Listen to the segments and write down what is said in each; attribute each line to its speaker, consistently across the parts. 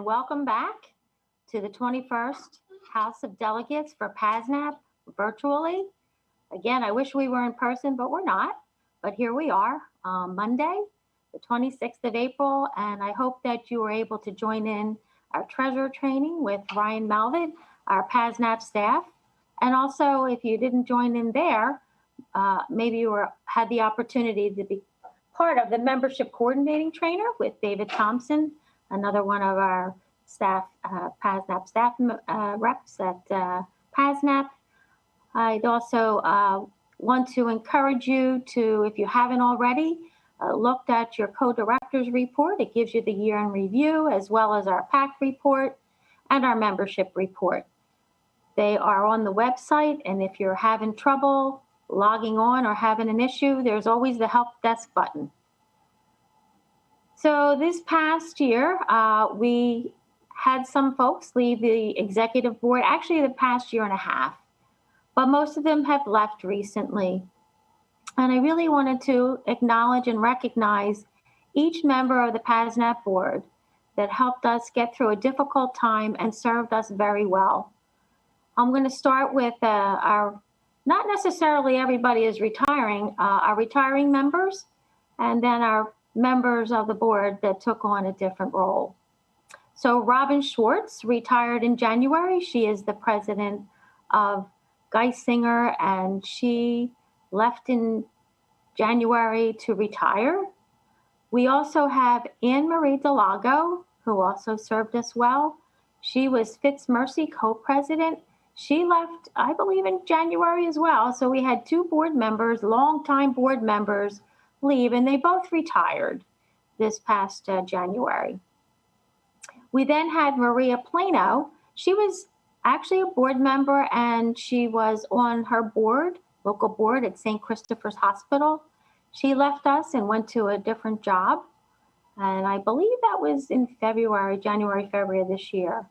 Speaker 1: welcome back to the 21st House of Delegates for PASNAP virtually. Again, I wish we were in person, but we're not. But here we are, Monday, the 26th of April, and I hope that you were able to join in our treasurer training with Ryan Malvid, our PASNAP staff. And also, if you didn't join in there, maybe you had the opportunity to be part of the membership coordinating trainer with David Thompson, another one of our staff, PASNAP staff reps at PASNAP. I'd also want to encourage you to, if you haven't already, looked at your co-directors report. It gives you the year in review, as well as our PAC report and our membership report. They are on the website, and if you're having trouble logging on or having an issue, there's always the help desk button. So this past year, we had some folks leave the executive board, actually the past year and a half, but most of them have left recently. And I really wanted to acknowledge and recognize each member of the PASNAP board that helped us get through a difficult time and served us very well. I'm going to start with our, not necessarily everybody is retiring, our retiring members, and then our members of the board that took on a different role. So Robin Schwartz retired in January. She is the president of Geisinger, and she left in January to retire. We also have Anne Marie Delago, who also served us well. She was Fitzmercy co-president. She left, I believe, in January as well. So we had two board members, longtime board members, leave, and they both retired this past January. We then had Maria Plano. She was actually a board member, and she was on her board, local board at St. Christopher's Hospital. She left us and went to a different job, and I believe that was in January, February of this year.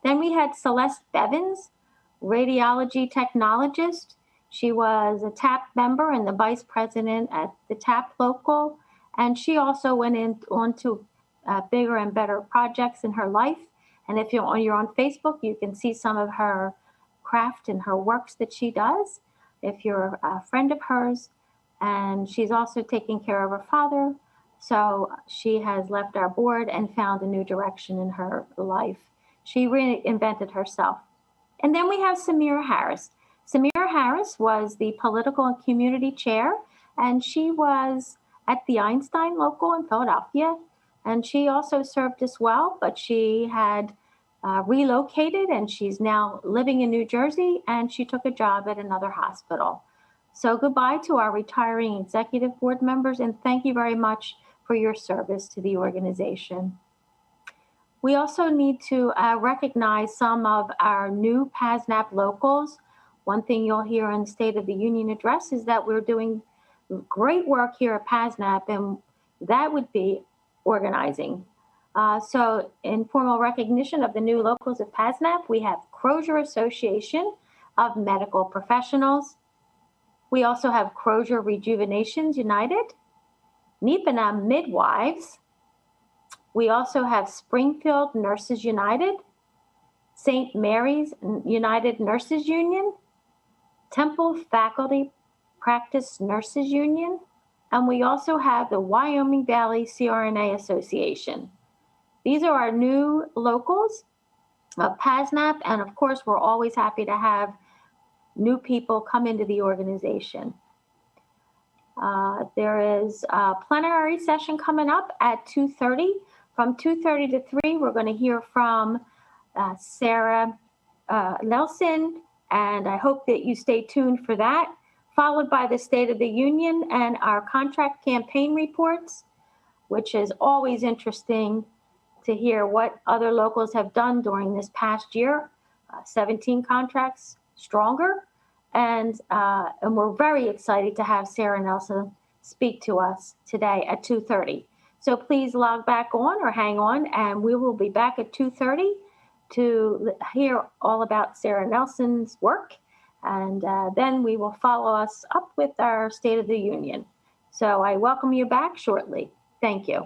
Speaker 1: Then we had Celeste Bevins, radiology technologist. She was a TAP member and the vice president at the TAP local, and she also went on to bigger and better projects in her life. And if you're on Facebook, you can see some of her craft and her works that she does, if you're a friend of hers. And she's also taking care of her father. So she has left our board and found a new direction in her life. She reinvented herself. And then we have Samira Harris. Samira Harris was the political and community chair, and she was at the Einstein local in Philadelphia. And she also served us well, but she had relocated, and she's now living in New Jersey, and she took a job at another hospital. So goodbye to our retiring executive board members, and thank you very much for your service to the organization. We also need to recognize some of our new PASNAP locals. One thing you'll hear in the State of the Union address is that we're doing great work here at PASNAP, and that would be organizing. So in formal recognition of the new locals of PASNAP, we have Crozier Association of Medical Professionals. We also have Crozier Rejuvenations United, Nipana Midwives. We also have Springfield Nurses United, St. Mary's United Nurses Union, Temple Faculty Practice Nurses Union, and we also have the Wyoming Valley CRNA Association. These are our new locals of PASNAP, and of course, we're always happy to have new people come into the organization. There is a plenary session coming up at 2:30. From 2:30 to 3, we're going to hear from Sara Nelson, and I hope that you stay tuned for that, followed by the State of the Union and our contract campaign reports, which is always interesting to hear what other locals have done during this past year. 17 contracts stronger, and we're very excited to have Sara Nelson speak to us today at 2:30. So please log back on or hang on, and we will be back at 2:30 to hear all about Sara Nelson's work. And then we will follow us up with our State of the Union. So I welcome you back shortly. Thank you.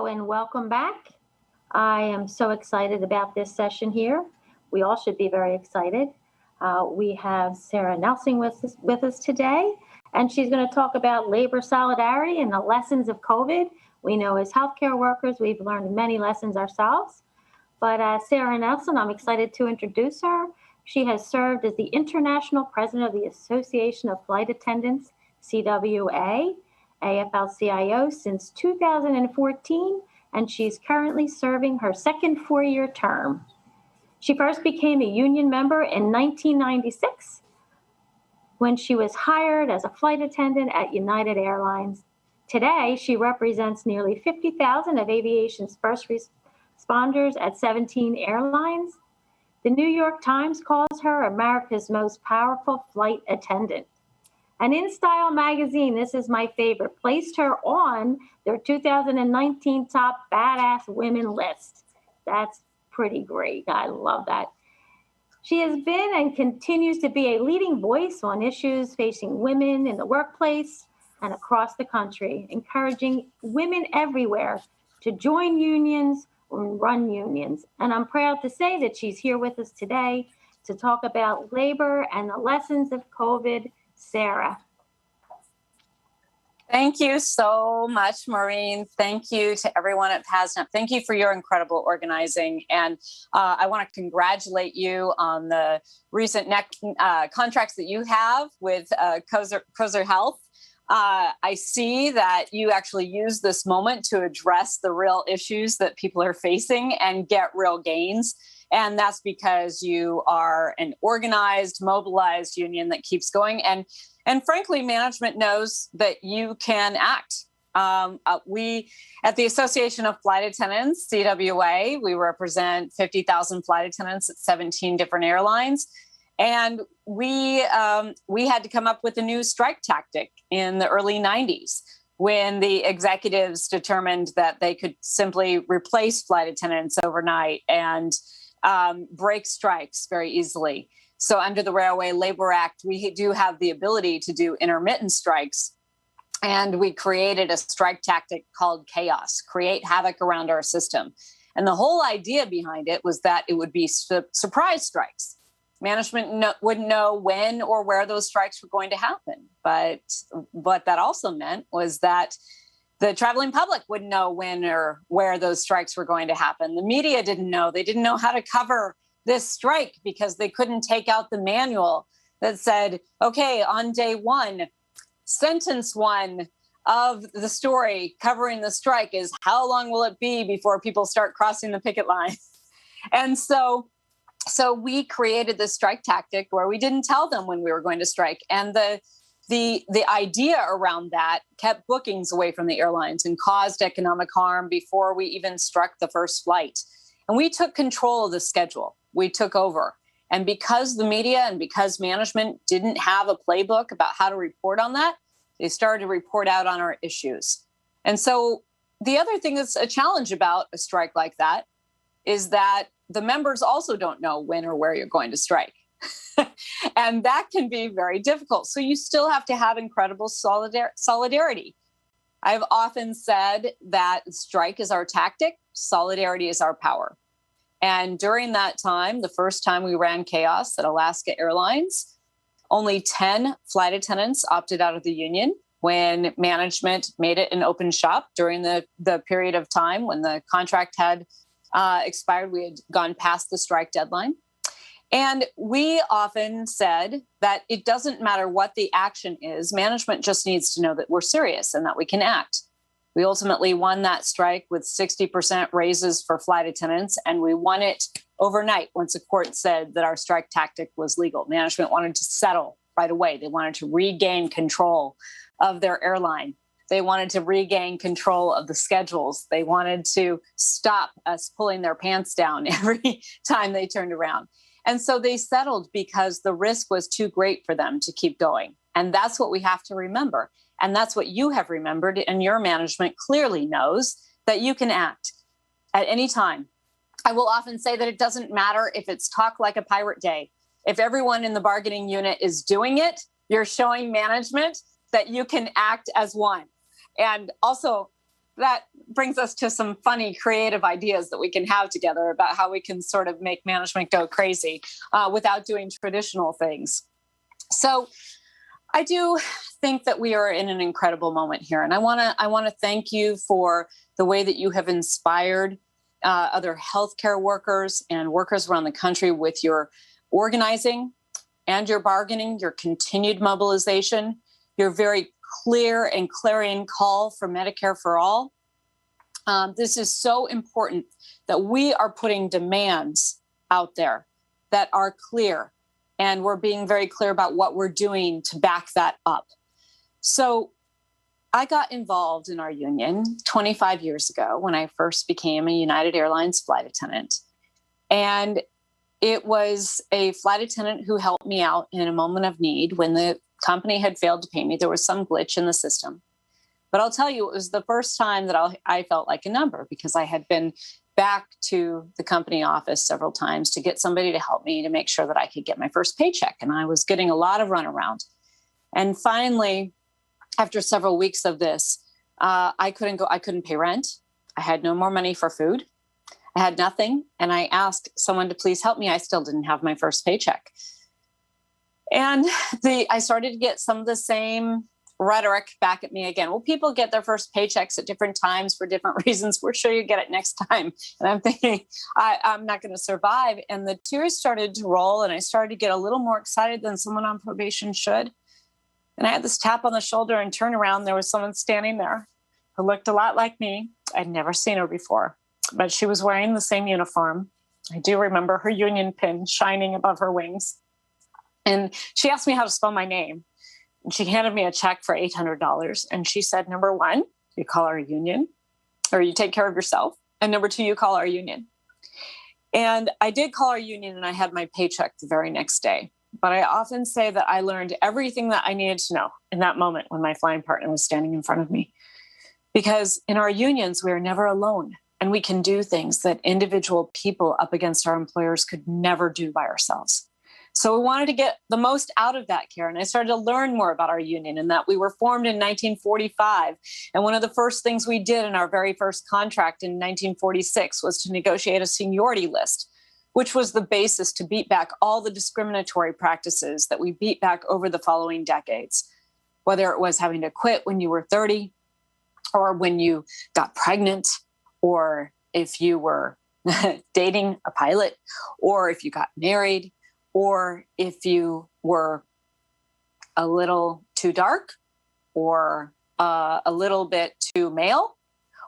Speaker 1: and welcome back. I am so excited about this session here. We all should be very excited. We have Sara Nelson with us today, and she's going to talk about labor solidarity and the lessons of COVID. We know as healthcare workers, we've learned many lessons ourselves. But Sara Nelson, I'm excited to introduce her. She has served as the International President of the Association of Flight Attendants, CWA, AFL-CIO, since 2014, and she's currently serving her second four-year term. She first became a union member in 1996 when she was hired as a flight attendant at United Airlines. Today, she represents nearly 50,000 of aviation's first responders at 17 airlines. The New York Times calls her America's most powerful flight attendant. And InStyle magazine, this is my favorite, placed her on their 2019 top badass women list. That's pretty great. I love that. She has been and continues to be a leading voice on issues facing women in the workplace and across the country, encouraging women everywhere to join unions and run unions. And I'm proud to say that she's here with us today to talk about labor and the lessons of COVID. Sara.
Speaker 2: Thank you so much, Maureen. Thank you to everyone at PASNEP. Thank you for your incredible organizing. And I want to congratulate you on the recent contracts that you have with Kozer Health. I see that you actually use this moment to address the real issues that people are facing and get real gains. And that's because you are an organized, mobilized union that keeps going. And frankly, management knows that you can act. We, at the Association of Flight Attendants, CWA, we represent 50,000 flight attendants at 17 different airlines. And we had to come up with a new strike tactic in the early 90s when the executives determined that they could simply replace flight attendants overnight and break strikes very easily. So under the Railway Labor Act, we do have the ability to do intermittent strikes. And we created a strike tactic called chaos, create havoc around our system. And the whole idea behind it was that it would be surprise strikes. Management wouldn't know when or where those strikes were going to happen. But what that also meant was that the traveling public wouldn't know when or where those strikes were going to happen. The media didn't know. They didn't know how to cover this strike because they couldn't take out the manual that said, okay, on day one, sentence one of the story covering the strike is how long will it be before people start crossing the picket line? And so we created this strike tactic where we didn't tell them when we were going to strike. And the idea around that kept bookings away from the airlines and caused economic harm before we even struck the first flight. And we took control of the schedule. We took over. And because the media and because management didn't have a playbook about how to report on that, they started to report out on our issues. And so the other thing that's a challenge about a strike like that is that the members also don't know when or where you're going to strike. And that can be very difficult. So you still have to have incredible solidarity. I've often said that strike is our tactic, solidarity is our power. And during that time, the first time we ran chaos at Alaska Airlines, only 10 flight attendants opted out of the union when management made it an open shop during the period of time when the contract had expired. We had gone past the strike deadline. And we often said that it doesn't matter what the action is. Management just needs to know that we're serious and that we can act. We ultimately won that strike with 60% raises for flight attendants, and we won it overnight once a court said that our strike tactic was legal. Management wanted to settle right away. They wanted to regain control of their airline. They wanted to regain control of the schedules. They wanted to stop us pulling their pants down every time they turned around. And so they settled because the risk was too great for them to keep going. And that's what we have to remember. And that's what you have remembered. And your management clearly knows that you can act at any time. I will often say that it doesn't matter if it's talk like a pirate day. If everyone in the bargaining unit is doing it, you're showing management that you can act as one. And also, that brings us to some funny, creative ideas that we can have together about how we can sort of make management go crazy without doing traditional things. So I do think that we are in an incredible moment here. And I want to thank you for the way that you have inspired other healthcare workers and workers around the country with your organizing and your bargaining, your continued mobilization, your very clear and clarion call for Medicare for all. This is so important that we are putting demands out there that are clear, and we're being very clear about what we're doing to back that up. So I got involved in our union 25 years ago when I first became a United Airlines flight attendant. And it was a flight attendant who helped me out in a moment of need when the company had failed to pay me. There was some glitch in the system. But I'll tell you, it was the first time that I felt like a number, because I had been back to the company office several times to get somebody to help me to make sure that I could get my first paycheck. And I was getting a lot of runaround. And finally, after several weeks of this, I couldn't pay rent. I had no more money for food. I had nothing. And I asked someone to please help me. I still didn't have my first paycheck. And I started to get some of the same rhetoric back at me again. Well, people get their first paychecks at different times for different reasons. We're sure you get it next time. And I'm thinking, I'm not going to survive. And the tears started to roll, and I started to get a little more excited than someone on probation should. And I had this tap on the shoulder and turn around. There was someone standing there who looked a lot like me. I'd never seen her before, but she was wearing the same uniform. I do remember her union pin shining above her wings. And she asked me how to spell my name. And she handed me a check for $800. And she said, number one, you call our union, or you take care of yourself. And number two, you call our union. And I did call our union, and I had my paycheck the very next day. But I often say that I learned everything that I needed to know in that moment when my flying partner was standing in front of me. Because in our unions, we are never alone. And we can do things that individual people up against our employers could never do by ourselves. So we wanted to get the most out of that, Karen. I started to learn more about our union, and that we were formed in 1945. And one of the first things we did in our very first contract in 1946 was to negotiate a seniority list, which was the basis to beat back all the discriminatory practices that we beat back over the following decades, whether it was having to quit when you were 30, or when you got pregnant, or if you were dating a pilot, or if you got married, or if you were a little too dark, or a little bit too male,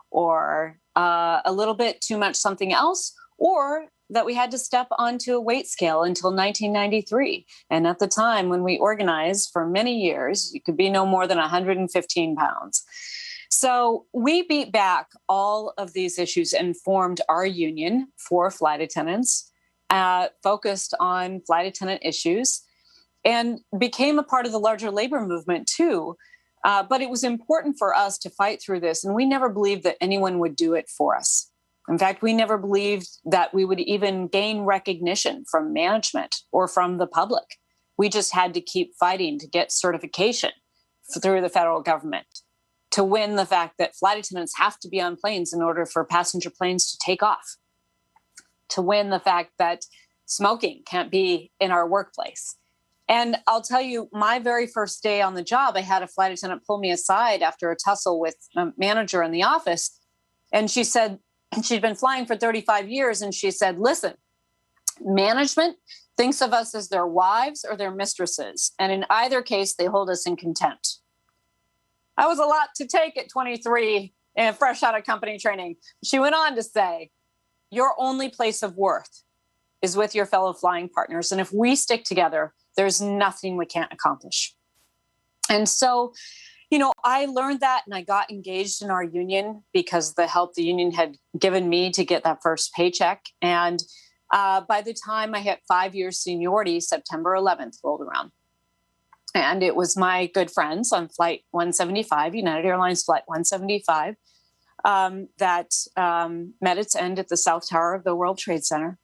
Speaker 2: or a little bit too much something else, or that we had to step onto a weight scale until 1993. And at the time when we organized for many years, you could be no more than 115 pounds. So we beat back all of these issues and formed our union for flight attendants, focused on flight attendant issues, and became a part of the larger labor movement too. But it was important for us to fight through this. And we never believed that anyone would do it for us. In fact, we never believed that we would even gain recognition from management or from the public. We just had to keep fighting to get certification through the federal government, to win the fact that flight attendants have to be on planes in order for passenger planes to take off, to win the fact that smoking can't be in our workplace. And I'll tell you, my very first day on the job, I had a flight attendant pull me aside after a tussle with a manager in the office. And she said, she'd been flying for 35 years. And she said, listen, management thinks of us as their wives or their mistresses. And in either case, they hold us in contempt. That was a lot to take at 23 and fresh out of company training. She went on to say, your only place of worth is with your fellow flying partners. And if we stick together, there's nothing we can't accomplish. And so, I learned that, and I got engaged in our union because the help the union had given me to get that first paycheck. And by the time I hit 5 years seniority, September 11th rolled around. And it was my good friends on Flight 175, United Airlines Flight 175, that met its end at the South Tower of the World Trade Center.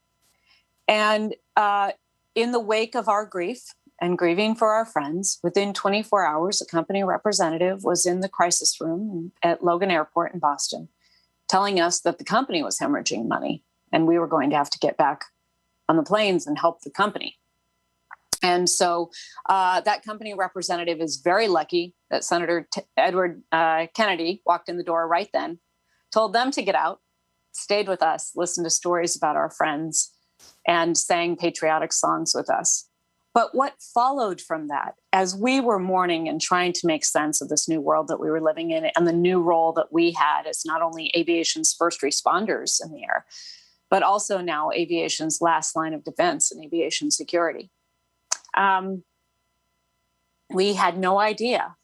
Speaker 2: And in the wake of our grief and grieving for our friends, within 24 hours, a company representative was in the crisis room at Logan Airport in Boston, telling us that the company was hemorrhaging money and we were going to have to get back on the planes and help the company. And so that company representative is very lucky that Senator Edward Kennedy walked in the door right then, told them to get out, stayed with us, listened to stories about our friends, and sang patriotic songs with us. But what followed from that, as we were mourning and trying to make sense of this new world that we were living in and the new role that we had as not only aviation's first responders in the air, but also now aviation's last line of defense and aviation security, we had no idea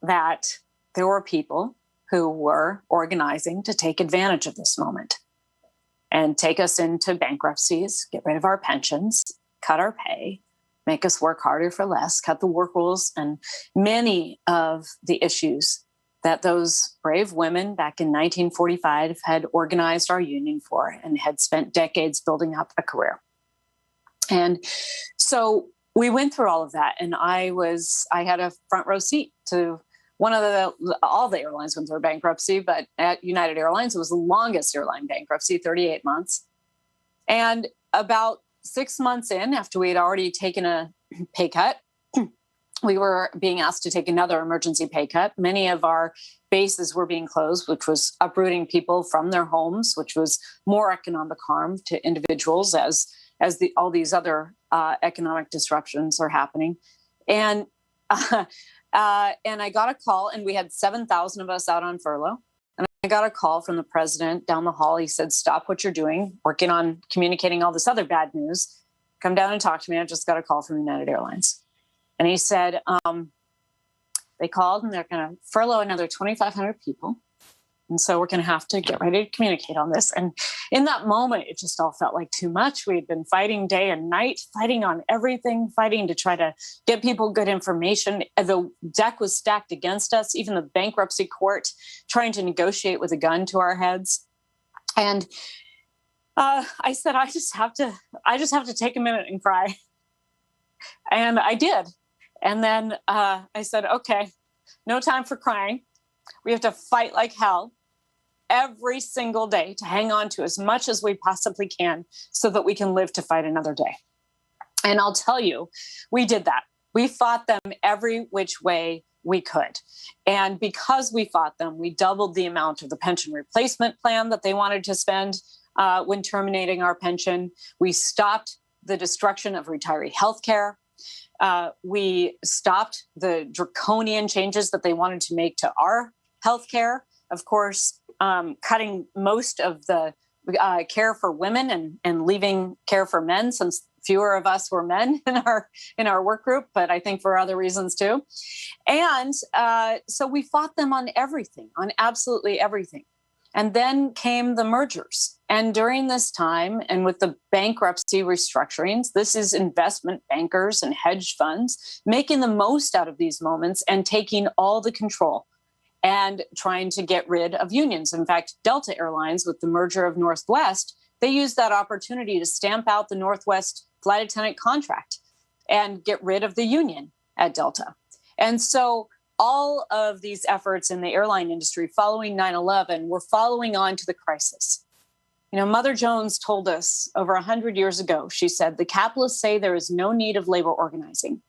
Speaker 2: that there were people who were organizing to take advantage of this moment and take us into bankruptcies, get rid of our pensions, cut our pay, make us work harder for less, cut the work rules, and many of the issues that those brave women back in 1945 had organized our union for and had spent decades building up a career. And so we went through all of that, and I had a front row seat to all the airlines went through bankruptcy, but at United Airlines, it was the longest airline bankruptcy, 38 months. And about 6 months in, after we had already taken a pay cut, we were being asked to take another emergency pay cut. Many of our bases were being closed, which was uprooting people from their homes, which was more economic harm to individuals as all these other economic disruptions are happening. And I got a call, and we had 7,000 of us out on furlough. And I got a call from the president down the hall. He said, "Stop what you're doing, working on communicating all this other bad news. Come down and talk to me. I just got a call from United Airlines." And he said, they called and they're going to furlough another 2,500 people. And so we're going to have to get ready to communicate on this. And in that moment, it just all felt like too much. We had been fighting day and night, fighting on everything, fighting to try to get people good information. The deck was stacked against us, even the bankruptcy court trying to negotiate with a gun to our heads. And I said, I just have to take a minute and cry. And I did. And then I said, okay, no time for crying. We have to fight like hell every single day to hang on to as much as we possibly can so that we can live to fight another day. And I'll tell you, we did that. We fought them every which way we could. And because we fought them, we doubled the amount of the pension replacement plan that they wanted to spend when terminating our pension. We stopped the destruction of retiree health care. We stopped the draconian changes that they wanted to make to our healthcare. Of course, cutting most of the care for women and leaving care for men, since fewer of us were men in our work group, but I think for other reasons too. And so we fought them on everything, on absolutely everything. And then came the mergers. And during this time, and with the bankruptcy restructurings, this is investment bankers and hedge funds making the most out of these moments and taking all the control and trying to get rid of unions. In fact, Delta Airlines, with the merger of Northwest, they used that opportunity to stamp out the Northwest flight attendant contract and get rid of the union at Delta. And so all of these efforts in the airline industry following 9/11 were following on to the crisis. You know, Mother Jones told us over 100 years ago, she said, "The capitalists say there is no need of labor organizing,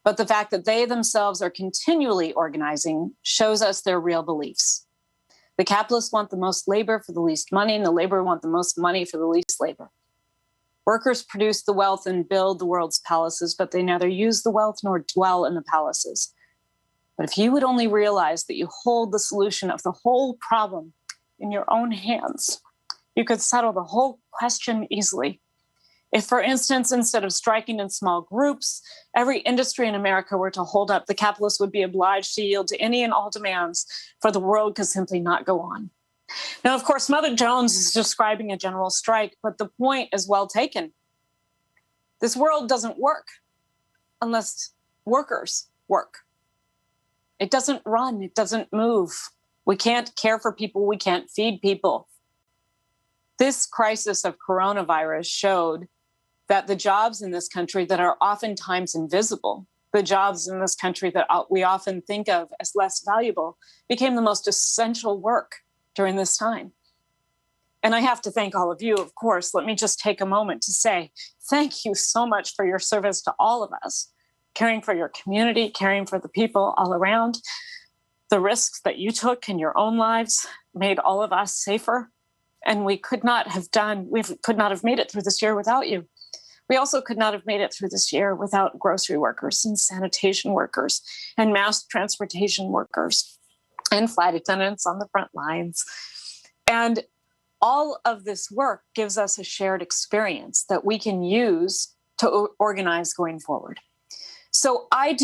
Speaker 2: but the fact that they themselves are continually organizing shows us their real beliefs. The capitalists want the most labor for the least money, and the labor want the most money for the least labor. Workers produce the wealth and build the world's palaces, but they neither use the wealth nor dwell in the palaces. But if you would only realize that you hold the solution of the whole problem in your own hands, you could settle the whole question easily. If, for instance, instead of striking in small groups, every industry in America were to hold up, the capitalists would be obliged to yield to any and all demands, for the world could simply not go on." Now, of course, Mother Jones is describing a general strike, but the point is well taken. This world doesn't work unless workers work. It doesn't run. It doesn't move. We can't care for people. We can't feed people. This crisis of coronavirus showed that the jobs in this country that are oftentimes invisible, the jobs in this country that we often think of as less valuable, became the most essential work during this time. And I have to thank all of you, of course. Let me just take a moment to say thank you so much for your service to all of us, caring for your community, caring for the people all around. The risks that you took in your own lives made all of us safer. And we could not have made it through this year without you. We also could not have made it through this year without grocery workers and sanitation workers and mass transportation workers and flight attendants on the front lines. And all of this work gives us a shared experience that we can use to organize going forward. So I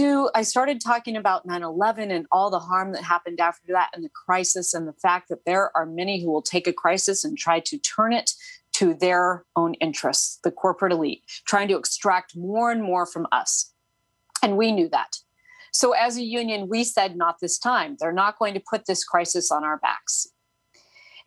Speaker 2: started talking about 9/11 and all the harm that happened after that and the crisis and the fact that there are many who will take a crisis and try to turn it to their own interests, the corporate elite, trying to extract more and more from us. And we knew that. So as a union, we said, not this time. They're not going to put this crisis on our backs.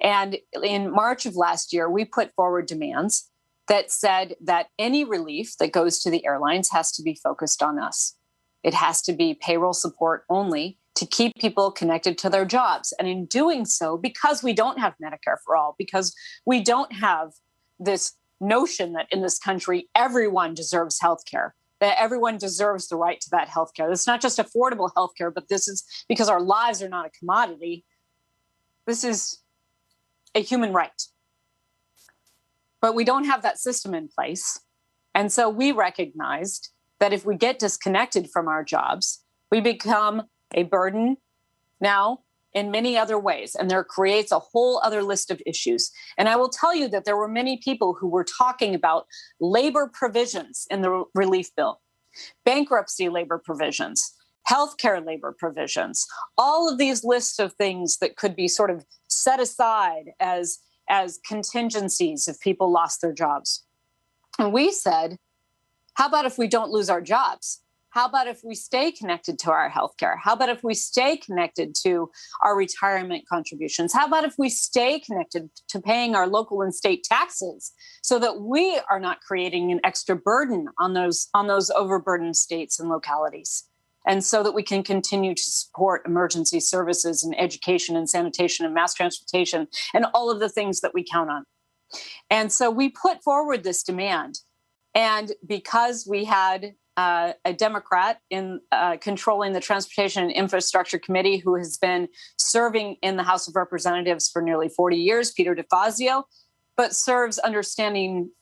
Speaker 2: And in March of last year, we put forward demands that said that any relief that goes to the airlines has to be focused on us. It has to be payroll support only to keep people connected to their jobs. And in doing so, because we don't have Medicare for all, because we don't have this notion that in this country, everyone deserves healthcare, that everyone deserves the right to that healthcare. It's not just affordable healthcare, but this is because our lives are not a commodity. This is a human right. But we don't have that system in place. And so we recognized that if we get disconnected from our jobs, we become a burden now in many other ways. And there creates a whole other list of issues. And I will tell you that there were many people who were talking about labor provisions in the relief bill, bankruptcy labor provisions, healthcare labor provisions, all of these lists of things that could be sort of set aside as contingencies if people lost their jobs. And we said, how about if we don't lose our jobs? How about if we stay connected to our healthcare? How about if we stay connected to our retirement contributions? How about if we stay connected to paying our local and state taxes so that we are not creating an extra burden on those overburdened states and localities? And so that we can continue to support emergency services and education and sanitation and mass transportation and all of the things that we count on. And so we put forward this demand. And because we had a Democrat in controlling the Transportation and Infrastructure Committee who has been serving in the House of Representatives for nearly 40 years, Peter DeFazio, but serves understanding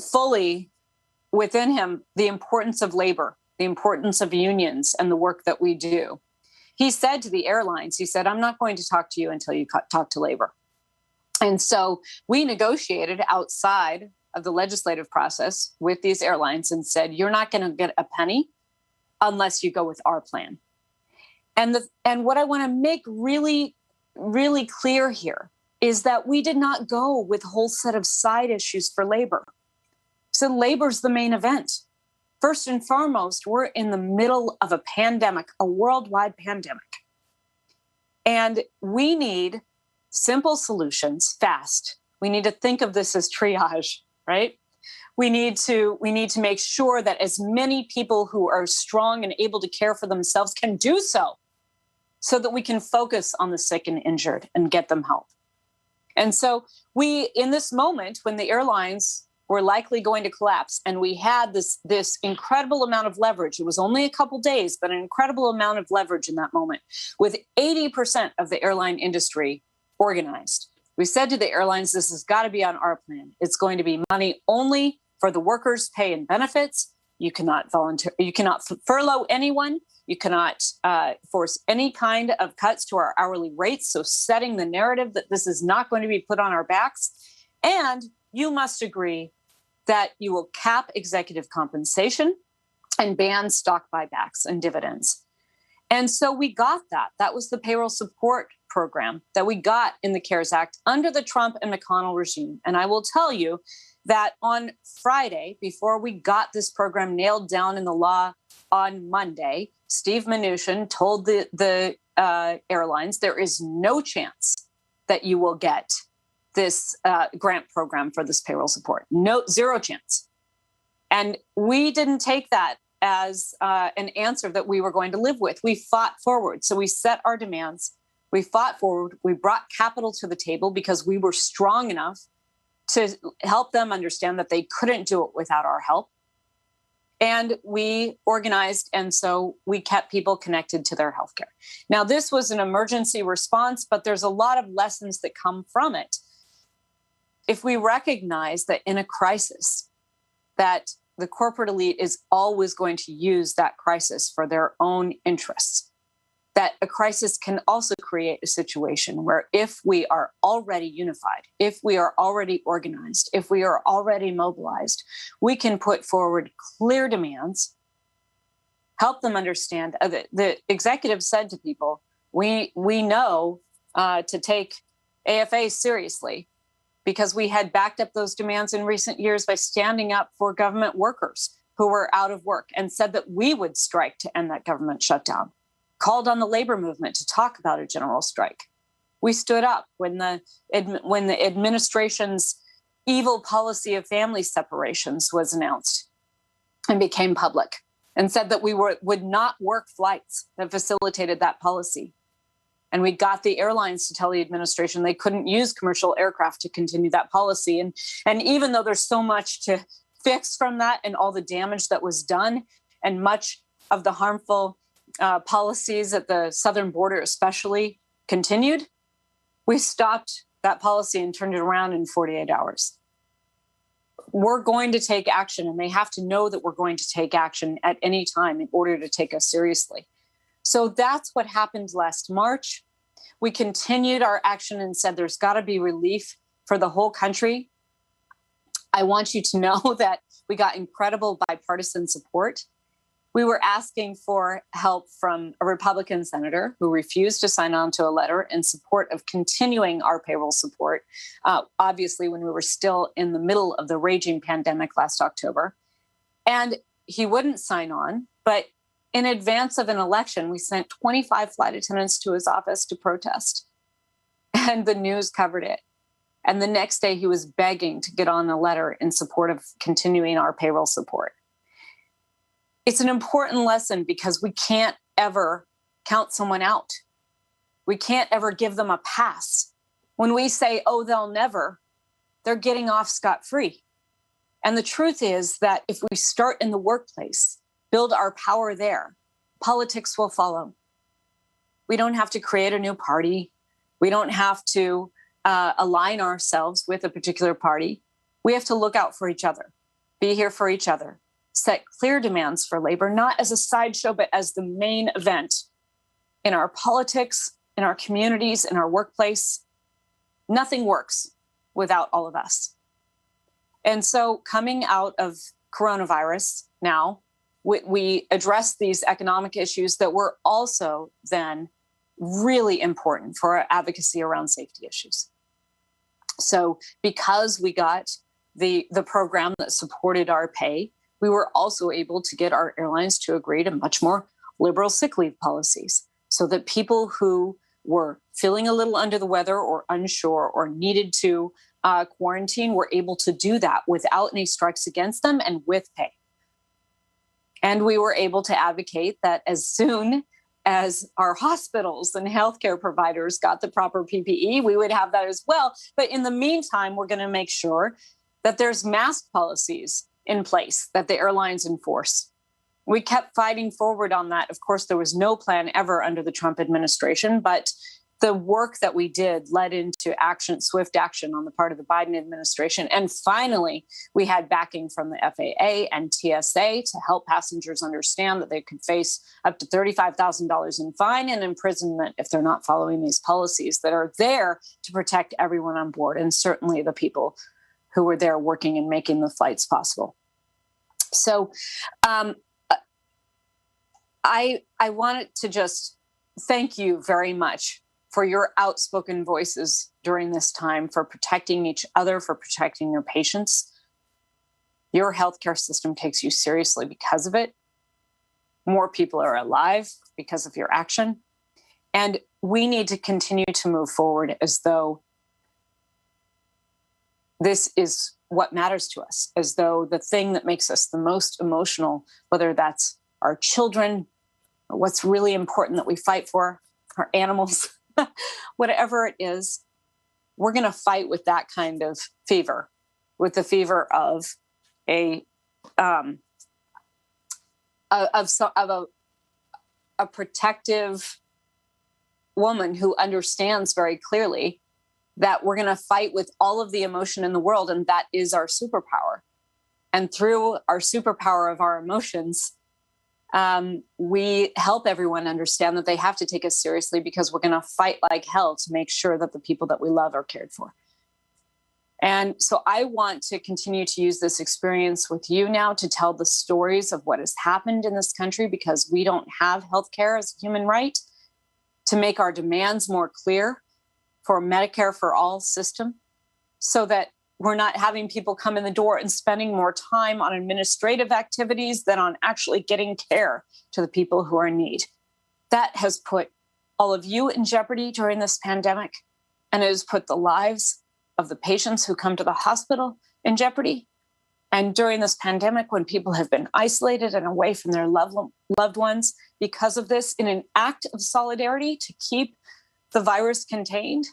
Speaker 2: fully within him the importance of labor, the importance of unions and the work that we do. He said to the airlines, he said, I'm not going to talk to you until you talk to labor. And so we negotiated outside of the legislative process with these airlines and said, you're not going to get a penny unless you go with our plan. And what I want to make really, really clear here is that we did not go with a whole set of side issues for labor. So labor's the main event. First and foremost, we're in the middle of a pandemic, a worldwide pandemic. And we need simple solutions fast. We need to think of this as triage, right? We need to make sure that as many people who are strong and able to care for themselves can do so that we can focus on the sick and injured and get them help. And so we, in this moment, when the airlines were likely going to collapse, and we had this incredible amount of leverage, it was only a couple days, but an incredible amount of leverage in that moment, with 80% of the airline industry organized. We said to the airlines, this has got to be on our plan. It's going to be money only for the workers' pay and benefits. You cannot furlough anyone. You cannot force any kind of cuts to our hourly rates. So setting the narrative that this is not going to be put on our backs. And you must agree that you will cap executive compensation and ban stock buybacks and dividends. And so we got that. That was the payroll support program that we got in the CARES Act under the Trump and McConnell regime. And I will tell you that on Friday, before we got this program nailed down in the law on Monday, Steve Mnuchin told the airlines, there is no chance that you will get this grant program for this payroll support. No, zero chance. And we didn't take that as an answer that we were going to live with. We fought forward. So we set our demands. We fought forward. We brought capital to the table because we were strong enough to help them understand that they couldn't do it without our help. And we organized, and so we kept people connected to their healthcare. Now, this was an emergency response, but there's a lot of lessons that come from it. If we recognize that in a crisis, that the corporate elite is always going to use that crisis for their own interests, that a crisis can also create a situation where if we are already unified, if we are already organized, if we are already mobilized, we can put forward clear demands, help them understand. The executive said to people, we know to take AFA seriously because we had backed up those demands in recent years by standing up for government workers who were out of work and said that we would strike to end that government shutdown. Called on the labor movement to talk about a general strike. We stood up when the administration's evil policy of family separations was announced and became public, and said that we would not work flights that facilitated that policy. And we got the airlines to tell the administration they couldn't use commercial aircraft to continue that policy. And even though there's so much to fix from that and all the damage that was done and much of the harmful policies at the southern border especially continued, we stopped that policy and turned it around in 48 hours. We're going to take action, and they have to know that we're going to take action at any time in order to take us seriously. So that's what happened last March. We continued our action and said there's got to be relief for the whole country. I want you to know that we got incredible bipartisan support. We were asking for help from a Republican senator who refused to sign on to a letter in support of continuing our payroll support, obviously when we were still in the middle of the raging pandemic last October. And he wouldn't sign on, but in advance of an election, we sent 25 flight attendants to his office to protest. And the news covered it. And the next day he was begging to get on a letter in support of continuing our payroll support. It's an important lesson because we can't ever count someone out. We can't ever give them a pass. When we say, oh, they'll never, they're getting off scot-free. And the truth is that if we start in the workplace, build our power there, politics will follow. We don't have to create a new party. We don't have to align ourselves with a particular party. We have to look out for each other, be here for each other. Set clear demands for labor, not as a sideshow, but as the main event in our politics, in our communities, in our workplace. Nothing works without all of us. And so coming out of coronavirus now, we address these economic issues that were also then really important for our advocacy around safety issues. So because we got the program that supported our pay, we were also able to get our airlines to agree to much more liberal sick leave policies so that people who were feeling a little under the weather or unsure or needed to quarantine were able to do that without any strikes against them and with pay. And we were able to advocate that as soon as our hospitals and healthcare providers got the proper PPE, we would have that as well. But in the meantime, we're going to make sure that there's mask policies in place that the airlines enforce. We kept fighting forward on that. Of course, there was no plan ever under the Trump administration, but the work that we did led into action, swift action on the part of the Biden administration. And finally, we had backing from the FAA and TSA to help passengers understand that they could face up to $35,000 in fine and imprisonment if they're not following these policies that are there to protect everyone on board, and certainly the people who were there working and making the flights possible. So I wanted to just thank you very much for your outspoken voices during this time, for protecting each other, for protecting your patients. Your healthcare system takes you seriously because of it. More people are alive because of your action. And we need to continue to move forward as though this is what matters to us, as though the thing that makes us the most emotional, whether that's our children, or what's really important that we fight for, our animals, whatever it is, we're going to fight with that kind of fever, with the fever of a protective woman who understands very clearly that we're going to fight with all of the emotion in the world, and that is our superpower. And through our superpower of our emotions, we help everyone understand that they have to take us seriously, because we're going to fight like hell to make sure that the people that we love are cared for. And so I want to continue to use this experience with you now to tell the stories of what has happened in this country, because we don't have healthcare as a human right, to make our demands more clear for a Medicare for all system, so that we're not having people come in the door and spending more time on administrative activities than on actually getting care to the people who are in need. That has put all of you in jeopardy during this pandemic, and it has put the lives of the patients who come to the hospital in jeopardy. And during this pandemic, when people have been isolated and away from their loved ones because of this, in an act of solidarity to keep the virus contained,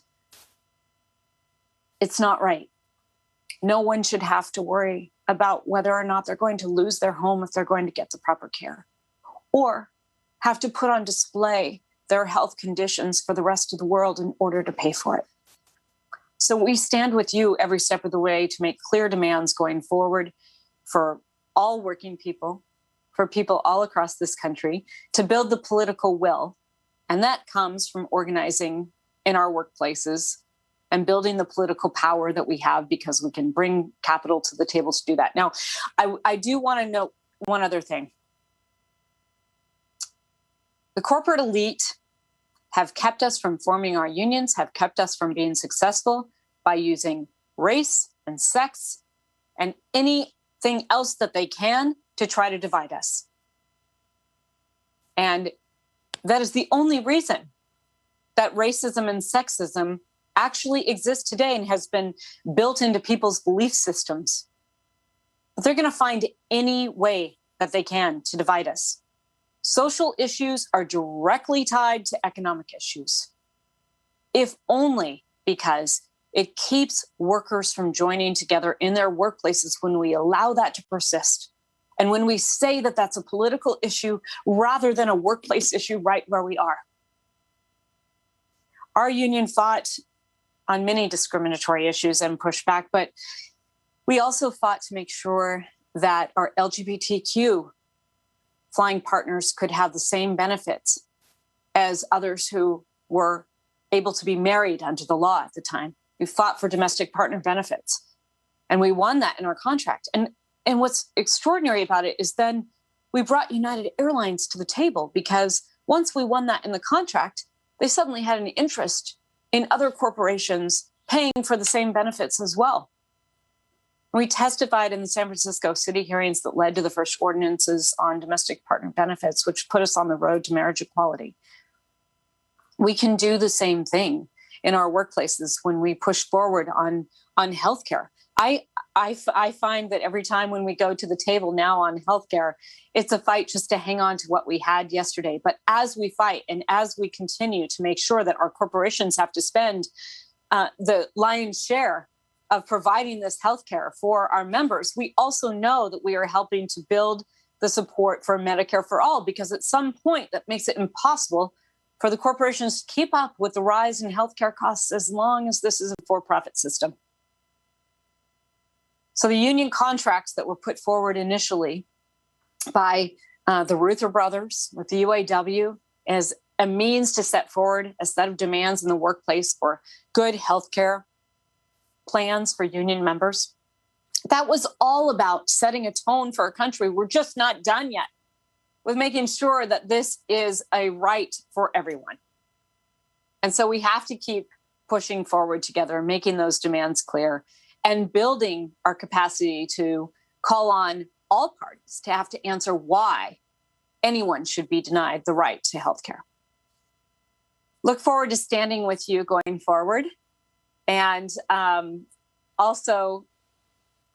Speaker 2: it's not right. No one should have to worry about whether or not they're going to lose their home if they're going to get the proper care, or have to put on display their health conditions for the rest of the world in order to pay for it. So we stand with you every step of the way to make clear demands going forward for all working people, for people all across this country, to build the political will. And that comes from organizing in our workplaces and building the political power that we have, because we can bring capital to the table to do that. Now, I do want to note one other thing. The corporate elite have kept us from forming our unions, have kept us from being successful by using race and sex and anything else that they can to try to divide us. And that is the only reason that racism and sexism actually exist today and has been built into people's belief systems. But they're going to find any way that they can to divide us. Social issues are directly tied to economic issues, if only because it keeps workers from joining together in their workplaces when we allow that to persist. And when we say that that's a political issue rather than a workplace issue right where we are. Our union fought on many discriminatory issues and pushed back, but we also fought to make sure that our LGBTQ flying partners could have the same benefits as others who were able to be married under the law at the time. We fought for domestic partner benefits, and we won that in our contract. And what's extraordinary about it is then we brought United Airlines to the table, because once we won that in the contract, they suddenly had an interest in other corporations paying for the same benefits as well. We testified in the San Francisco city hearings that led to the first ordinances on domestic partner benefits, which put us on the road to marriage equality. We can do the same thing in our workplaces when we push forward on healthcare. I find that every time when we go to the table now on healthcare, it's a fight just to hang on to what we had yesterday. But as we fight and as we continue to make sure that our corporations have to spend the lion's share of providing this healthcare for our members, we also know that we are helping to build the support for Medicare for all, because at some point that makes it impossible for the corporations to keep up with the rise in healthcare costs as long as this is a for-profit system. So the union contracts that were put forward initially by the Ruther brothers with the UAW as a means to set forward a set of demands in the workplace for good healthcare plans for union members. That was all about setting a tone for a country. We're just not done yet with making sure that this is a right for everyone. And so we have to keep pushing forward together, making those demands clear, and building our capacity to call on all parties to have to answer why anyone should be denied the right to healthcare. Look forward to standing with you going forward, and also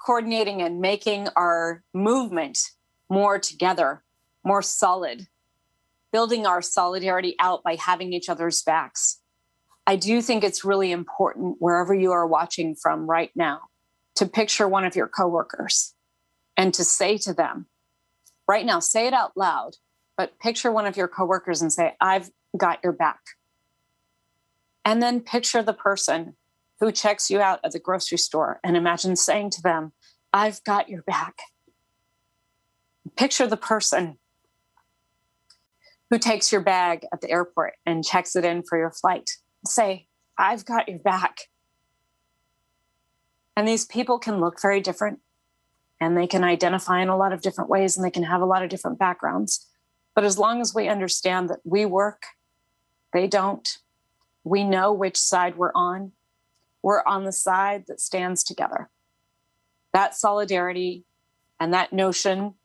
Speaker 2: coordinating and making our movement more together, more solid, building our solidarity out by having each other's backs. I do think it's really important, wherever you are watching from right now, to picture one of your coworkers and to say to them, right now, say it out loud, but picture one of your coworkers and say, I've got your back. And then picture the person who checks you out at the grocery store and imagine saying to them, I've got your back. Picture the person who takes your bag at the airport and checks it in for your flight. Say, I've got your back. And these people can look very different, and they can identify in a lot of different ways, and they can have a lot of different backgrounds. But as long as we understand that we work, they don't, we know which side we're on the side that stands together. That solidarity and that notion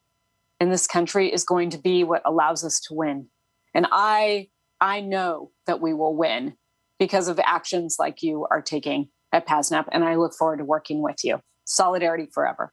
Speaker 2: in this country is going to be what allows us to win. And I know that we will win because of actions like you are taking at PASNAP, and I look forward to working with you. Solidarity forever.